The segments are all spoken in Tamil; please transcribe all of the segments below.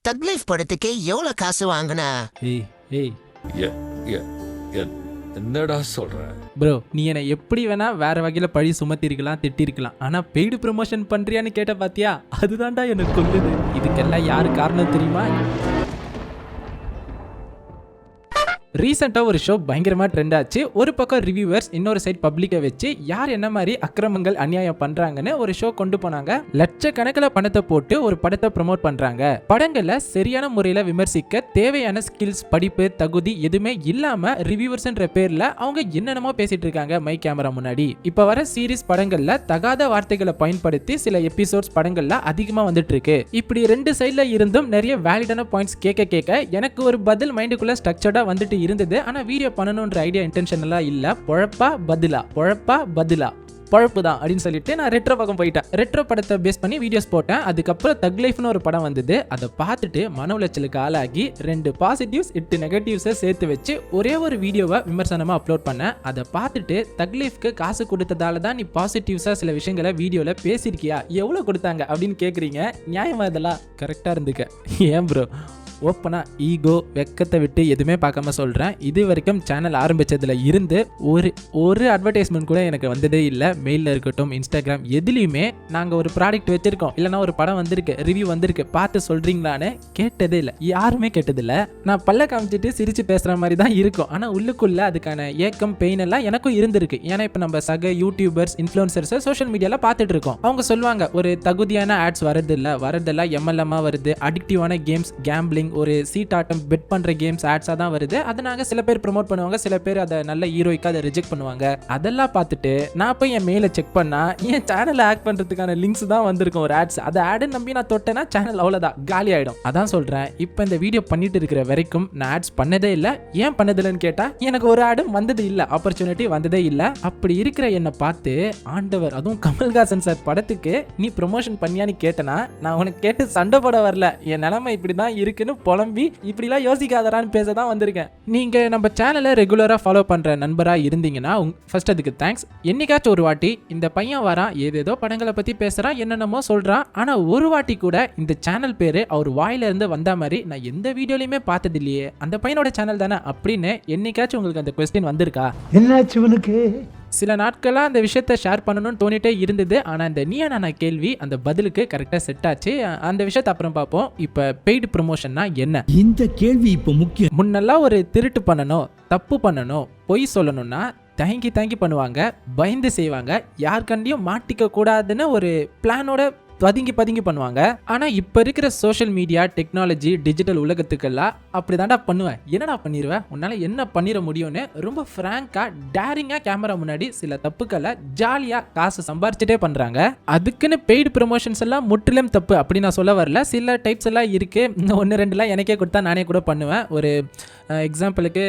தக் லைஃப் படத்துக்கு எவ்வளவு காசு வாங்கின? ஏய் ஏய் எ- எ- எ- என்னடா சொல்ற? ப்ரோ, நீ என்னை எப்படி வேணா வேற வகையில் பழி சுமத்திருக்கலாம், திட்டிருக்கலாம். ஆனால் பெய்டு ப்ரமோஷன் பண்ணுறியான்னு கேட்ட பார்த்தியா, அதுதான்டா எனக்கு கொல்லுது. இதுக்கெல்லாம் யாரு காரணம் தெரியுமா? ரீசெண்டாக ஒரு ஷோ பயங்கரமாக ட்ரெண்ட் ஆச்சு. ஒரு பக்கம் ரிவ்யூவர்ஸ், இன்னொரு சைட் பப்ளிக்கை வச்சு யார் என்ன மாதிரி அக்கிரமங்கள் அநியாயம் பண்ணுறாங்கன்னு ஒரு ஷோ கொண்டு போனாங்க. லட்சக்கணக்கில் பணத்தை போட்டு ஒரு படத்தை ப்ரமோட் பண்ணுறாங்க. படங்களை சரியான முறையில் விமர்சிக்க தேவையான ஸ்கில்ஸ், படிப்பு, தகுதி எதுவுமே இல்லாமல் ரிவ்யூவர்ஸ்ன்ற பேரில் அவங்க என்னென்னமோ பேசிட்டு இருக்காங்க மை கேமரா முன்னாடி. இப்போ வர சீரிஸ் படங்களில் தகாத வார்த்தைகளை பயன்படுத்தி சில எபிசோட்ஸ் படங்களில் அதிகமாக வந்துட்டு இருக்கு. இப்படி ரெண்டு சைடில் இருந்தும் நிறைய வேலிடான பாயிண்ட்ஸ் கேட்க எனக்கு ஒரு பதில் மைண்டுக்குள்ளே ஸ்ட்ரக்சர்டாக வந்துட்டு இருந்தது. ஆனா வீடியோ பண்ணணும்ன்ற ஐடியா இன்டென்ஷனலா இல்ல. பொழப்பா பதிலா பொழப்பு தான் அப்படின்னு சொல்லிட்டு நான் ரெட்ரோ பக்கம் போயிட்டேன். ரெட்ரோ படத்தை பேஸ் பண்ணி வீடியோஸ் போட்டேன். அதுக்கப்புறம் தக் லைஃப்னு ஒரு படம் வந்தது. அதை பார்த்துட்டு மன உளைச்சலுக்கு ஆளாகி 2 பாசிட்டிவ்ஸ் 8 நெகட்டிவ்ஸை சேர்த்து வச்சு ஒரே ஒரு வீடியோவை விமர்சனமாக அப்லோட் பண்ணேன். அதை பார்த்துட்டு தக் லைஃப்க்கு காசு கொடுத்ததால தான் நீ பாசிட்டிவ்ஸாக சில விஷயங்களை வீடியோவில் பேசியிருக்கியா, எவ்வளோ கொடுத்தாங்க அப்படின்னு கேட்குறீங்க. நியாயமா இதெல்லாம்? கரெக்டாக இருந்துக்க. ஏன் ப்ரோ, ஓப்பனா ஈகோ வெக்கத்தை விட்டு எதுவுமே பார்க்காம சொல்கிறேன். இது வரைக்கும் சேனல் ஆரம்பித்ததில் இருந்து ஒரு அட்வர்டைஸ்மெண்ட் கூட எனக்கு வந்ததே இல்லை. மெயிலில் இருக்கட்டும், இன்ஸ்டாகிராம், எதுலேயுமே நாங்கள் ஒரு ப்ராடக்ட் வச்சுருக்கோம், இல்லைனா ஒரு படம் வந்திருக்கு, ரிவ்யூ வந்திருக்கு, பார்த்து சொல்கிறீங்களான்னு கேட்டதே இல்லை. யாருமே கேட்டதில்லை. நான் பல்ல காமிச்சிட்டு சிரித்து பேசுகிற மாதிரி தான் இருக்கும். ஆனால் உள்ளுக்குள்ளே அதுக்கான ஏக்கம், பெயின் எல்லாம் எனக்கும் இருந்திருக்கு. ஏன்னா இப்போ நம்ம சக யூடியூபர்ஸ், இன்ஃப்ளூயன்சர்ஸை சோஷியல் மீடியாவில் பார்த்துட்டு இருக்கோம். அவங்க சொல்லுவாங்க ஒரு தகுதியான ஆட்ஸ் வரதில்லை, எம்எல்எம்மாக வருது, அடிக்டிவான கேம்ஸ், கேம்பிளிங், ஒரு சீட் ஆட்டம், பெட் பண்ற கேம்ஸ் ஆட்ஸா தான் வருது. அதனால சில பேர் ப்ரோமோட் பண்ணுவாங்க, சில பேர் அதை நல்ல ஹீரோய்க்கா அதை ரிஜெக்ட் பண்ணுவாங்க. அதெல்லாம் பார்த்துட்டு நான் போய் என் மெயிலை செக் பண்ணா என் சேனலை ஆட் பண்றதுக்கான லிங்க்ஸ் தான் வந்திருக்கும், ஒரு ஆட்ஸ். அதை ஆட் நம்பி நான் தொட்டேன்னா சேனல் அவ்வளோதான், காலி ஆயிடும். அதான் சொல்றேன், இப்போ இந்த வீடியோ பண்ணிட்டு இருக்கிற வரைக்கும் நான் ஆட்ஸ் பண்ணதே இல்லை. ஏன் பண்ணதில்லைன்னு கேட்டா எனக்கு ஒரு ஆடும் வந்தது இல்லை, ஆப்பர்ச்சுனிட்டி வந்ததே இல்லை. அப்படி இருக்கிற என்னை பார்த்து ஆண்டவர், அதுவும் கமல்ஹாசன் சார் படத்துக்கு நீ ப்ரொமோஷன் பண்ணியான்னு கேட்டனா நான் உனக்கு கேட்டு சண்டை போட வரல. என் நிலைமை இப்படிதான் இருக்குன்னு புலம்பி இப்படிலாம் யோசிக்காதரான்னு பேச தான் வந்திருக்கேன். நீங்க நம்ம சேனலை ரெகுலரா ஃபாலோ பண்ற நண்பரா இருந்தீங்கன்னா ஃபர்ஸ்ட் அதுக்கு தேங்க்ஸ். என்னைக்காச்சும் ஒரு வாட்டி இந்த பையன் வரான், ஏதேதோ படங்களை பத்தி பேசுறான், என்னென்னமோ சொல்றான், ஆனா ஒரு வாட்டி கூட இந்த சேனல் பேரு அவர் வாயில இருந்து வந்த மாதிரி நான் எந்த வீடியோலையுமே பார்த்தது இல்லையே, அந்த பையனோட சேனல் தானே அப்படின்னு என்னைக்காச்சும் உங்களுக்கு அந்த கொஸ்டின் வந்திருக்கா? என்னாச்சு உனக்கு? சில நாட்களாக அந்த விஷயத்தை ஷேர் பண்ணணும்னு தோணிட்டே இருந்தது. ஆனால் இந்த நீயா நானா கேள்வி அந்த பதிலுக்கு கரெக்டாக செட் ஆச்சு. அந்த விஷயத்தை அப்புறம் பார்ப்போம். இப்போ பெய்டு ப்ரமோஷன்னா என்ன? இந்த கேள்வி இப்போ முக்கியம். முன்னெல்லாம் ஒரு திருட்டு பண்ணணும், தப்பு பண்ணணும், பொய் சொல்லணும்னா தயங்கி பண்ணுவாங்க, பயந்து செய்வாங்க, யாருக்கண்டியும் மாட்டிக்க கூடாதுன்னு ஒரு பிளானோட பதுங்கி பண்ணுவாங்க. ஆனா இப்ப இருக்கிற சோஷியல் மீடியா, டெக்னாலஜி, டிஜிட்டல் உலகத்துக்கெல்லாம் அப்படிதான்டா பண்ணுவேன், என்னடா பண்ணிடுவேன், உன்னால என்ன பண்ணிட முடியும்னு ரொம்ப பிராங்கா, டேரிங்கா கேமரா முன்னாடி சில தப்புக்களை ஜாலியா காசு சம்பாரிச்சுட்டே பண்றாங்க. அதுக்குன்னு பெய்டு ப்ரமோஷன்ஸ் எல்லாம் முற்றிலும் தப்பு அப்படி நான் சொல்ல வரல. சில டைப்ஸ் எல்லாம் இருக்கு. 1-2 எனக்கே கொடுத்தா நானே கூட பண்ணுவேன். ஒரு எக்ஸாம்பிளுக்கு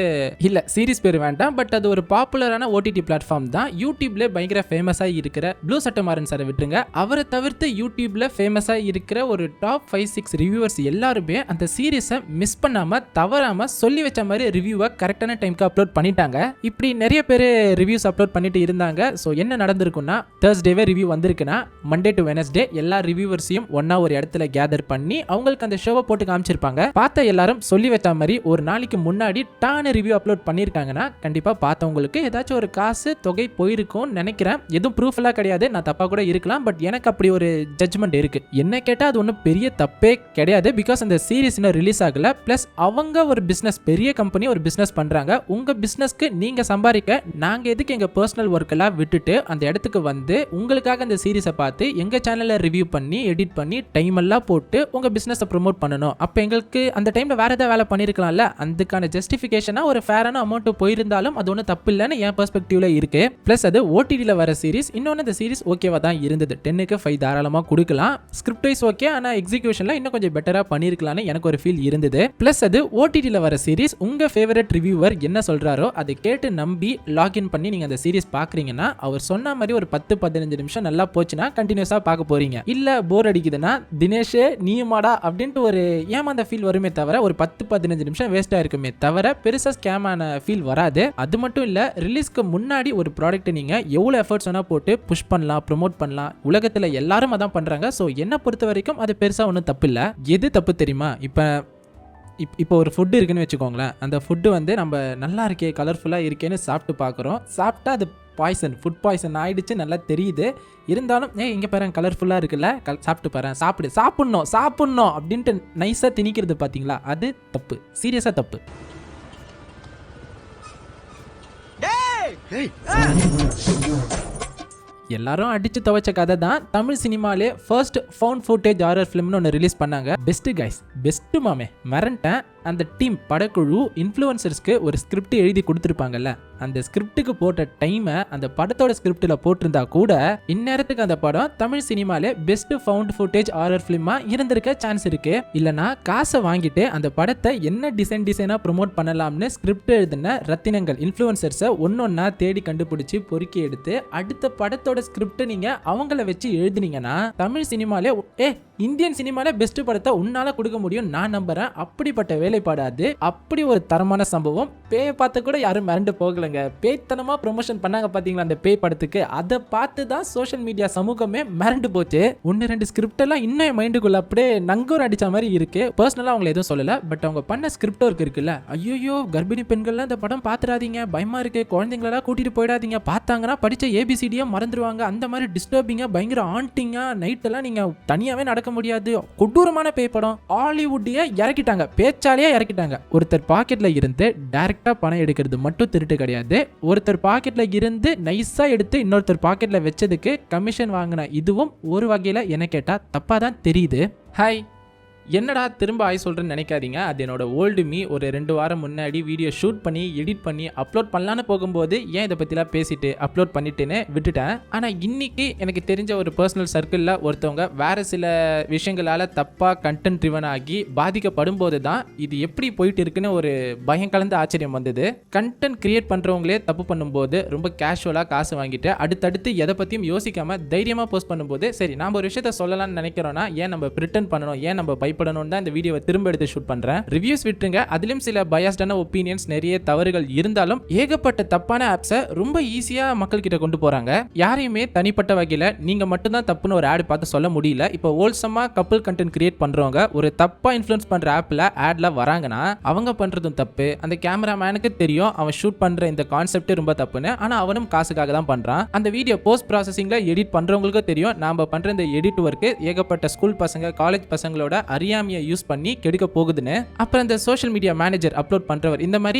இல்லை, சீரிஸ் பேர் வேண்டாம், பட் அது ஒரு பாப்புலரான ஓடிடி பிளாட்ஃபார்ம் தான். யூடியூப்ல பயங்கர ஃபேமஸாக இருக்கிற ப்ளூ சட்டமாறன் சாரை விட்டுருங்க, அவரை தவிர்த்து யூடியூப்ல ஃபேமஸாக இருக்கிற ஒரு டாப் 5-6 ரிவ்யூவர்ஸ் எல்லாருமே அந்த சீரிஸை மிஸ் பண்ணாம தவறாம சொல்லி வச்ச மாதிரி ரிவ்யூவை கரெக்டான டைமுக்கு அப்லோட் பண்ணிட்டாங்க. இப்படி நிறைய பேர் ரிவ்யூஸ் அப்லோட் பண்ணிட்டு இருந்தாங்க. ஸோ என்ன நடந்திருக்குன்னா, தேர்ஸ்டேவே ரிவ்யூ வந்திருக்குன்னா மண்டே டு வெனஸ்டே எல்லா ரிவ்யூவர்ஸையும் ஒன்னா ஒரு இடத்துல கேதர் பண்ணி அவங்களுக்கு அந்த ஷோவை போட்டு காமிச்சிருப்பாங்க. பார்த்த எல்லாரும் சொல்லி வச்ச மாதிரி ஒரு நாளைக்கு முன்னாடி டான ரிவ்யூ அப்லோட் பண்ணியிருக்காங்கன்னா கண்டிப்பா பார்த்தவங்களுக்கு ஏதாச்சும் ஒரு காசு தொகை போயிருக்கும்னு நினைக்கிறேன். எதுவும் ப்ரூஃப் எல்லாம் கிடையாது, நான் தப்பா கூட இருக்கலாம், பட் எனக்கு அப்படி ஒரு ஜட்ஜ்மெண்ட் இருக்கு. என்ன கேட்டா அது ஒன்றும் பெரிய தப்பே கிடையாது. பிகாஸ் அந்த சீரிஸ் இன்னும் ரிலீஸ் ஆகல. பிளஸ் அவங்க ஒரு பிசினஸ், பெரிய கம்பெனி ஒரு பிசினஸ் பண்றாங்க. உங்க பிசினஸ்க்கு நீங்க சம்பாதிக்க நாங்க எதுக்கு எங்க பர்சனல் ஒர்க் எல்லாம் விட்டுட்டு அந்த இடத்துக்கு வந்து உங்களுக்காக அந்த சீரிஸை பார்த்து எங்க சேனல்ல ரிவ்யூ பண்ணி எடிட் பண்ணி டைம் எல்லாம் போட்டு உங்க பிசினஸை ப்ரொமோட் பண்ணணும். அப்ப எங்களுக்கு அந்த டைம்ல வேற ஏதாவது வேலை பண்ணிருக்கலாம்ல. அதுக்கான ஜஸ்டிஃபிகேஷனா ஒரு ஃபேரான அமௌண்ட் போயிருந்தாலும் அது ஒன்றும் தப்பு இல்லைன்னு என் பெர்ஸ்பெக்டிவ்ல இருக்கு. பிளஸ் அது ஓடிடியில் வர சீரிஸ். இன்னொன்று இந்த சீரிஸ் ஓகேவா தான் இருந்தது. 10க்கு 5 தாராளமாக கொடுக்கலாம். ஸ்கிரிப்ட் வைஸ் ஓகே, ஆனால் எக்ஸிகியூஷன்ல இன்னும் கொஞ்சம் பெட்டரா பண்ணிருக்கலாம்னு எனக்கு ஒரு ஃபீல் இருந்தது. பிளஸ் அது ஓடிடியில் வர சீரிஸ். உங்க ஃபேவரட் ரிவ்யூவர் என்ன சொல்றாரோ அதை கேட்டு நம்பி லாகின் பண்ணி நீங்க அந்த சீரிஸ் பாக்குறீங்கன்னா அவர் சொன்ன மாதிரி ஒரு 10-15 நிமிஷம் நல்லா போச்சுன்னா கண்டினியூஸா பார்க்க போறீங்க. இல்ல போர் அடிக்குதுன்னா தினேஷே நீயுமாடா அப்படின்ட்டு ஒரு ஏமாந்த ஃபீல் வருமே தவிர ஒரு 10-15 நிமிஷம் வேஸ்டா இருக்குமே தவிர பெருசா ஸ்கேமான ஃபீல் வராது. அது மட்டும் இல்ல, ரிலீஸ்க்கு முன்னாடி ஒரு ப்ராடக்ட் நீங்க எவ்வளவு எஃபர்ட்ஸ் வேணா போட்டு புஷ் பண்ணலாம், ப்ரோமோட் பண்ணலாம். உலகத்துல எல்லாரும் அதான் பண்றாங்க. பண்றாங்க. ஸோ என்னை பொறுத்த வரைக்கும் அது பெருசா ஒன்றும் தப்பு இல்லை. எது தப்பு தெரியுமா? இப்போ ஒரு ஃபுட்டு இருக்குன்னு வச்சுக்கோங்களேன். அந்த ஃபுட்டு வந்து நம்ம நல்லா இருக்கே கலர்ஃபுல்லாக இருக்கேன்னு சாப்பிட்டு பார்க்குறோம். சாப்பிட்டா அது ஃபுட் பாய்சன் ஆயிடுச்சு, நல்லா தெரியுது. இருந்தாலும் இங்கே பாரு கலர்ஃபுல்லாக இருக்குல்ல, சாப்பிட்டு பாரு, சாப்பிட்ணும் அப்படின்ட்டு நைஸாக திணிக்கிறது பார்த்தீங்களா, அது தப்பு, சீரியஸாக தப்பு. எல்லாரும் அடிச்சு துவைச்ச கதை தான். தமிழ் சினிமாலே ஃபர்ஸ்ட் ஃபவுண்ட் ஃபுட்டேஜ் ஹாரர் ஃபிலிம்னு ஒன்று ரிலீஸ் பண்ணாங்க. பெஸ்ட் கைஸ், பெஸ்ட் மாமே, மறந்துட்டேன். அந்த டீம் படக்குழு இன்ஃப்ளூயன்சர்ஸ்க்கு ஒரு ஸ்கிரிப்ட் எழுதி கொடுத்துருப்பாங்கல்ல, அந்த ஸ்கிரிப்டுக்கு போட்ட டைமை அந்த படத்தோட ஸ்கிரிப்டில் போட்டிருந்தா கூட இந்நேரத்துக்கு அந்த படம் தமிழ் சினிமாலே பெஸ்ட் ஃபவுண்ட் ஃபுட்டேஜ் ஹாரர் ஃபிலிமாக இருந்திருக்க சான்ஸ் இருக்கு. இல்லைனா காசை வாங்கிட்டு அந்த படத்தை என்ன டிசைனாக ப்ரொமோட் பண்ணலாம்னு ஸ்கிரிப்ட் எழுதின ரத்தினங்கள் இன்ஃப்ளூயன்சர்ஸை ஒன்னொன்னா தேடி கண்டுபிடிச்சி பொறுக்கி எடுத்து அடுத்த படத்தோட ஸ்கிரிப்ட் நீங்க அவங்கள வச்சு எழுதினீங்கன்னா தமிழ் சினிமாலே இந்தியன் சினிமாலே பெஸ்ட் படத்தை உன்னால கொடுக்க முடியும் நான் நம்புறேன். அப்படிப்பட்ட வேலைப்பாடாது. அப்படி ஒரு தரமான சம்பவம். பேயை பார்த்து கூட யாரும் மிரண்டு போகலங்க. பேய்த்தனமா ப்ரொமோஷன் பண்ணாங்க பாத்தீங்களா அந்த பேய் படத்துக்கு. அதை பார்த்து தான் சோஷியல் மீடியா சமூகமே மிரண்டு போச்சு. 1-2 ஸ்கிரிப்ட் எல்லாம் இன்னும் மைண்டுக்குள்ள அப்படியே நங்கூர் அடிச்ச மாதிரி இருக்கு. பர்சனலா அவங்களை எதுவும் சொல்லல, பட் அவங்க பண்ண ஸ்கிரிப்ட் ஒர்க் இருக்குல்ல, ஐயோ கர்ப்பிணி பெண்கள்லாம் இந்த படம் பாத்துறாதீங்க, பயமா இருக்கு, குழந்தைங்களெல்லாம் கூட்டிட்டு போயிடாதீங்க, பார்த்தாங்கன்னா படிச்ச ஏபிசிடியா மறந்துடுவாங்க, அந்த மாதிரி டிஸ்டர்பிங்கா பயங்கர ஆண்டிங்கா நைட் எல்லாம் நீங்க தனியாவே நடக்க முடியாது, கொடூரமான பேய் படம். ஹாலிவுட்டையே இறக்கிட்டாங்க, பேச்சாலேயே இறக்கிட்டாங்க. ஒருத்தர் பாக்கெட்ல இருந்து டைரக்டா பணம் எடுக்கிறது மட்டும் திருட்டு கிடையாது. ஒருத்தர் பாக்கெட்ல இருந்து நைஸா எடுத்து இன்னொருத்தர் பாக்கெட்ல வச்சதுக்கு கமிஷன் வாங்கின இதுவும் ஒரு வகையில என்ன கேட்டா தப்பா தான் தெரியுது. ஹாய், என்னடா திரும்ப ஆய் சொல்கிறேன்னு நினைக்காதீங்க. அது என்னோட ஓல்டு மீ. ஒரு 2 வாரம் முன்னாடி வீடியோ ஷூட் பண்ணி எடிட் பண்ணி அப்லோட் பண்ணலான்னு போகும்போது ஏன் இதை பற்றிலாம் பேசிட்டு அப்லோட் பண்ணிட்டுன்னு விட்டுட்டேன். ஆனால் இன்னைக்கு எனக்கு தெரிஞ்ச ஒரு பர்சனல் சர்க்கிளில் ஒருத்தவங்க வேறு சில விஷயங்களால் தப்பாக கண்டென்ட் ட்ரிவன் ஆகி பாதிக்கப்படும் போது தான் இது எப்படி போயிட்டு இருக்குன்னு ஒரு பயம் கலந்த ஆச்சரியம் வந்தது. கண்டென்ட் கிரியேட் பண்ணுறவங்களே தப்பு பண்ணும்போது ரொம்ப கேஷுவலாக காசு வாங்கிட்டு அடுத்தடுத்து எதை பற்றியும் யோசிக்காமல் தைரியமாக போஸ்ட் பண்ணும்போது சரி நாம் ஒரு விஷயத்த சொல்லலாம்னு நினைக்கிறோன்னா ஏன் நம்ம பிரிட்டன் பண்ணணும், ஏன் நம்ம பயப்படணும் தான் இந்த வீடியோவை திரும்ப எடுத்து ஷூட் பண்றேன். ரிவ்யூஸ் விட்டுருங்க. அதிலும் சில பயாஸ்டான ஒப்பீனியன்ஸ் நிறைய தவறுகள் இருந்தாலும் ஏகப்பட்ட தப்பான ஆப்ஸை ரொம்ப ஈஸியா மக்கள் கிட்ட கொண்டு போறாங்க. யாரையுமே தனிப்பட்ட வகையில நீங்க மட்டும் தான் தப்புன்னு ஒரு ஆட் பார்த்து சொல்ல முடியல. இப்போ ஹோல்சமா கப்பிள் கண்டென்ட் கிரியேட் பண்றவங்க ஒரு தப்பா இன்ஃப்ளூயன்ஸ் பண்ற ஆப்ல ஆட்ல வராங்கன்னா அவங்க பண்றதும் தப்பு. அந்த கேமராமேனுக்கு தெரியும் அவன் ஷூட் பண்ற இந்த கான்செப்ட் ரொம்ப தப்புன்னு, ஆனா அவனும் காசுக்காக தான் பண்றான். அந்த வீடியோ போஸ்ட் ப்ராசஸிங்ல எடிட் பண்றவங்களுக்கு தெரியும் நாம பண்ற இந்த எடிட் ஒர்க் ஏகப்பட்ட ஸ்கூல் பசங்க காலேஜ் பசங்களோட அறியாமையை யூஸ் பண்ணி கெடுக்க போகுதுன்னு. அப்புறம் இந்த சோஷியல் மீடியா மேனேஜர் அப்லோட் பண்றவர் இந்த மாதிரி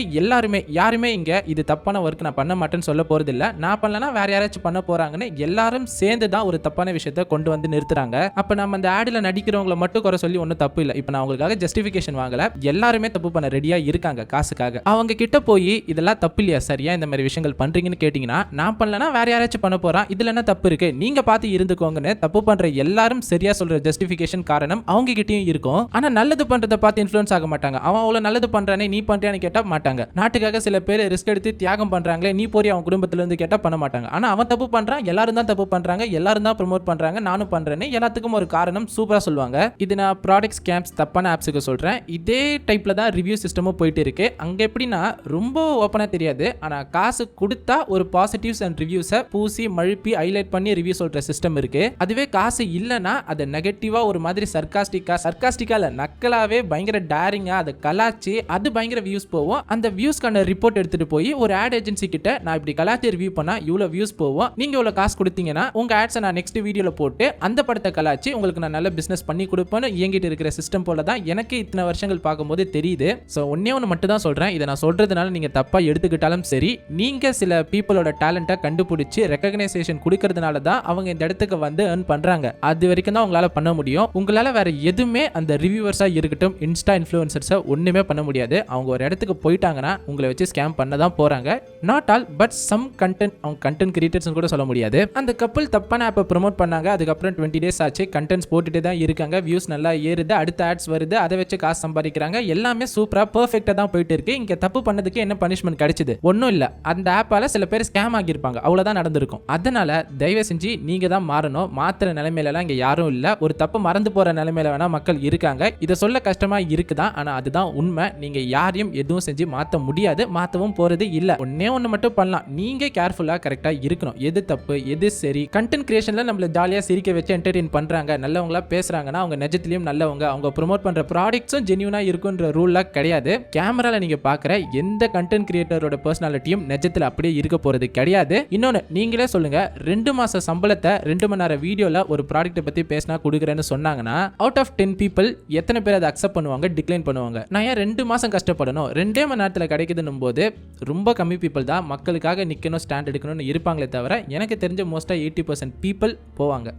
யாருமே இங்க இது தப்பான ஒர்க் நான் பண்ண மாட்டேன்னு சொல்ல போறது இல்ல. நான் பண்ணலனா வேற யாராச்சும் பண்ண போறாங்கன்னு எல்லாரும் சேர்ந்து தான் ஒரு தப்பான விஷயத்தை கொண்டு வந்து நிறுத்துறாங்க. அப்ப நம்ம அந்த ஆட்ல நடிக்கிறவங்களை மட்டும் குறை சொல்லி ஒன்றும் தப்பு இல்லை. இப்போ நான் அவங்களுக்காக ஜஸ்டிஃபிகேஷன் வாங்கல, எல்லாருமே தப்பு பண்ண ரெடியா இருக்காங்க காசுக்காக. அவங்க கிட்ட போய் இதெல்லாம் தப்பு இல்லையா சரியா இந்த மாதிரி விஷயங்கள் பண்றீங்கன்னு கேட்டீங்கன்னா நான் பண்ணலனா வேற யாராச்சும் பண்ண போறான், இதுல என்ன தப்பு இருக்கு நீங்க பார்த்து இருந்துக்கோங்கன்னு தப்பு பண்ற எல்லாரும் சரியா சொல்ற ஜஸ்டிஃபிகேஷன் காரணம் அவங்க கிட்டயும் இருக்கும். ஆனா நல்லது பண்றதை பார்த்து இன்ஃப்ளூயன்ஸ் ஆக மாட்டாங்க. அவன் அவ்வளவு நல்லது பண்றானே நீ பண்றியான்னு கேட்டா மாட்டாங்க. நாட்டுக்காக சில பேர் ரிஸ்க் எடுத்து தியாகம் பண்றாங்களே நீ போய் அவன் குடும்பத்துல இருந்து கேட்டா பண்ண மாட்டாங்க. ஆனா அவன் தப்பு பண்றான், எல்லாரும் தான் தப்பு பண்றாங்க, எல்லாரும் தான் ப்ரோமோட் பண்றாங்க, நானும் பண்றேன்னு எல்லாத்துக்கும் ஒரு காரணம் சூப்பரா சொல்லுவாங்க. இது நான் ப்ராடக்ட் ஸ்கேம்ஸ் தப்பான ஆப்ஸுக்கு சொல்றேன். இதே டைப்ல தான் ரிவ்யூ சிஸ்டமும் போயிட்டு இருக்கு. அங்க எப்படின்னா ரொம்ப ஓப்பனா தெரியாது, ஆனா காசு கொடுத்தா ஒரு பாசிட்டிவ்ஸ் அண்ட் ரிவ்யூஸை பூசி மழுப்பி ஹைலைட் பண்ணி ரிவ்யூ சொல்ற சிஸ்டம் இருக்கு. அதுவே காசு இல்லைன்னா அதை நெகட்டிவா ஒரு மாதிரி சர்க்காஸ்டிக்கா இல்ல நக்கலாவே பயங்கர டேரிங்கா அதை கலாச்சி அது பயங்கர வியூஸ் போவோம். அந்த வியூஸ்க்கான ரிப்போர்ட் எடுத்துட்டு போய் ஒரு ஆட் ஏஜென்சி கிட்ட நான் இப்படி கலாச்சி ரிவ்யூ பண்ணா இவ்வளவு வியூஸ் போவோம், நீங்க இவ்வளவு காசு கொடுத்தீங்கன்னா உங்க ஆட்ஸை நான் நெக்ஸ்ட் வீடியோல போட்டு அந்த படத்தை கலாச்சி உங்களுக்கு நான் நல்ல பிசினஸ் பண்ணி கொடுப்பேன்னு இயங்கிட்டு இருக்கிற சிஸ்டம் போல தான் எனக்கு இத்தனை வருஷங்கள் பார்க்கும்போது தெரியுது. ஸோ ஒன்னே ஒன்று மட்டும் தான் சொல்றேன், இதை நான் சொல்றதுனால நீங்க தப்பா எடுத்துக்கிட்டாலும் சரி, நீங்க சில பீப்புளோட டேலண்ட்டை கண்டுபிடிச்சு ரெகக்னைசேஷன் கொடுக்கறதுனால தான் அவங்க இந்த இடத்துக்கு வந்து earn பண்றாங்க. அது வரைக்கும் தான் உங்களால பண்ண முடியும். உங்களால வேற எதுவுமே அந்த ரிவ்யூவர்ஸா இருக்கட்டும் இன்ஸ்டா இன்ஃப்ளூயன்சர்ஸை ஒண்ணுமே பண்ண முடியாது. அவங்க ஒரு இடத்துக்கு போயிட்டாங்கன்னா உங்களை வச்சு ஸ்கேம் பண்ண தான் போறாங்க. Not all but some content, அவங்க கண்டென்ட் கிரியேட்டர்ஸ் கூட சொல்ல முடியாது. அந்த கப்பல் தப்பான ஆப்பை ப்ரோமோட் பண்ணாங்க, அதுக்கப்புறம் 20 days ஆச்சு, கண்டென்ட்ஸ் போட்டுட்டே தான் இருக்காங்க, வியூஸ் நல்லா ஏறுது, அடுத்த ஆட்ஸ் வருது, அதை வச்சு காசு சம்பாதிக்கிறாங்க, எல்லாமே சூப்பரா பெர்ஃபெக்ட்டா தான் போயிட்டு இருக்கு. இங்க தப்பு பண்ணதுக்கு என்ன பனிஷ்மெண்ட் கிடைச்சது? ஒன்றும் இல்லை, அந்த ஆப்பால சில பேர் ஸ்கேம் ஆகியிருப்பாங்க, அவ்வளோதான் நடந்திருக்கும். அதனால தயவு செஞ்சு நீங்க தான் மாறணும். மாத்திர நிலைமையில இங்க யாரும் இல்லை. ஒரு தப்பு மறந்து போற நிலைமையில வேணா மக்கள் மக்கள் இருக்காங்க. இதை சொல்ல கஷ்டமா இருக்குதான், ஆனா அதுதான் உண்மை. நீங்க யாரையும் எதுவும் செஞ்சு மாற்ற முடியாது, மாற்றவும் போறது இல்ல. ஒன்னே ஒன்று மட்டும் பண்ணலாம், நீங்க கேர்ஃபுல்லா கரெக்டா இருக்கணும். எது தப்பு எது சரி. கண்டென்ட் கிரியேஷன்ல நம்மள ஜாலியா சிரிக்க வச்சு என்டர்டெயின் பண்றாங்க, நல்லவங்களா பேசுறாங்கன்னா அவங்க நிஜத்திலயும் நல்லவங்க, அவங்க ப்ரோமோட் பண்ற ப்ராடக்ட்ஸும் ஜென்யூனா இருக்குன்ற ரூல்லாம் கிடையாது. கேமரால நீங்க பாக்குற எந்த கண்டென்ட் கிரியேட்டரோட பர்சனாலிட்டியும் நிஜத்துல அப்படியே இருக்க போறது கிடையாது. இன்னொன்னு நீங்களே சொல்லுங்க, 2 மாச சம்பளத்தை 2 மணி நேரம் வீடியோல ஒரு ப்ராடக்ட்டை பத்தி பேசினா கொடுக்குறேன்னு சொன்னாங்கன்னா அவுட் ஆஃப் 10 பீப்புள் எத்தனை பேர் அதை அக்செப்ட் பண்ணுவாங்க, டிக்ளைன் பண்ணுவாங்க? நான் ஏன் 2 மாசம் கஷ்டப்படணும், 2 மணி நேரத்தில் கிடைக்குதுன்னும் போது ரொம்ப கம்மி பீப்புள் தான் மக்களுக்காக நிற்கணும், ஸ்டாண்ட் எடுக்கணும்னு இருப்பாங்களே தவிர எனக்கு தெரிஞ்ச மோஸ்ட்டாக 80% பீப்புள் போவாங்க.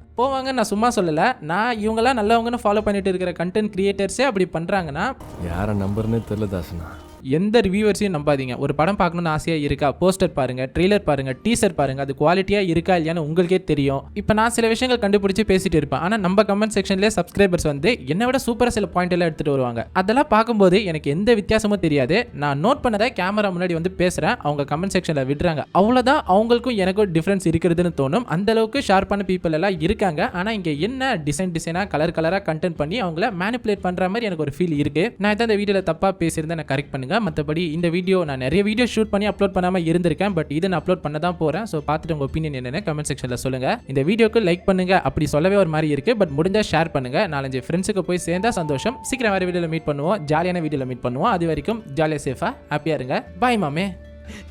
நான் சும்மா சொல்லலை, நான் இவங்கெல்லாம் நல்லவங்கன்னு ஃபாலோ பண்ணிட்டு இருக்கிற கண்டென்ட் கிரியேட்டர்ஸே அப்படி பண்ணுறாங்கன்னா யாரை நம்பர்னே தெரியல தாசனா. எந்த ரிவ்யூவர்ஸையும் நம்பாதீங்க. ஒரு படம் பார்க்கணும்னு ஆசையாக இருக்கா, போஸ்டர் பாருங்க, ட்ரெய்லர் பாருங்க, டீசர் பாருங்க, அது குவாலிட்டியாக இருக்கா இல்லையான்னு உங்களுக்கே தெரியும். இப்போ நான் சில விஷயங்கள் கண்டுபிடிச்சி பேசிட்டு இருப்பேன், ஆனால் நம்ம கமெண்ட் செக்ஷன்லேயே சப்ஸ்கிரைபர்ஸ் வந்து என்னை விட சூப்பராக சில பாயிண்ட் எல்லாம் எடுத்துகிட்டு வருவாங்க. அதெல்லாம் பார்க்கும்போது எனக்கு எந்த வித்தியாசமும் தெரியாது. நான் நோட் பண்ணதை கேமரா முன்னாடி வந்து பேசுகிறேன், அவங்க கமெண்ட் செக்ஷனில் விடுறாங்க, அவ்வளோதான். அவங்களுக்கும் எனக்கும் டிஃப்ரென்ஸ் இருக்கிறதுன்னு தோணும். அந்த அளவுக்கு ஷார்ப்பான பீப்புள் எல்லாம் இருக்காங்க. ஆனால் இங்கே என்ன டிசைனாக கலராக கண்டென்ட் பண்ணி அவங்கள மேனிப்புலேட் பண்ணுற மாதிரி எனக்கு ஒரு ஃபீல் இருக்கு. நான் இதான் இந்த வீடியோவில் தப்பாக பேசியிருந்தேன், நான் கரெக்ட் பண்ணுங்க. மற்றபடி இந்த வீடியோ நான் நிறைய வீடியோ ஷூட் பண்ணி அப்லோட் பண்ணாமல் இருந்திருக்கேன், பட் இதை நான் அப்லோட் பண்ண தான் போகிறேன். ஸோ பார்த்துட்டு உங்கள் ஒப்பீனியன் என்னென்னு கமெண்ட் செக்ஷனில் சொல்லுங்கள். இந்த வீடியோக்கு லைக் பண்ணுங்க, அப்படி சொல்லவே ஒரு மாதிரி இருக்குது, பட் முடிஞ்சால் ஷேர் பண்ணுங்கள். 4-5 ஃப்ரெண்ட்ஸுக்கு போய் சேர்ந்தா சந்தோஷம். சீக்கிரம் வேறு வீடியோவில் மீட் பண்ணுவோம், ஜாலியான வீடியோவில் மீட் பண்ணுவோம். அது வரைக்கும் ஜாலியாக சேஃபாக ஹாப்பியாக இருங்க. பாய் மாமே.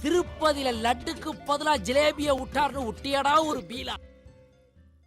திருப்பதியில லட்டுக்கு பதிலா ஜிலேபியை விட்டார்னு விட்டியடா ஒரு பீலா.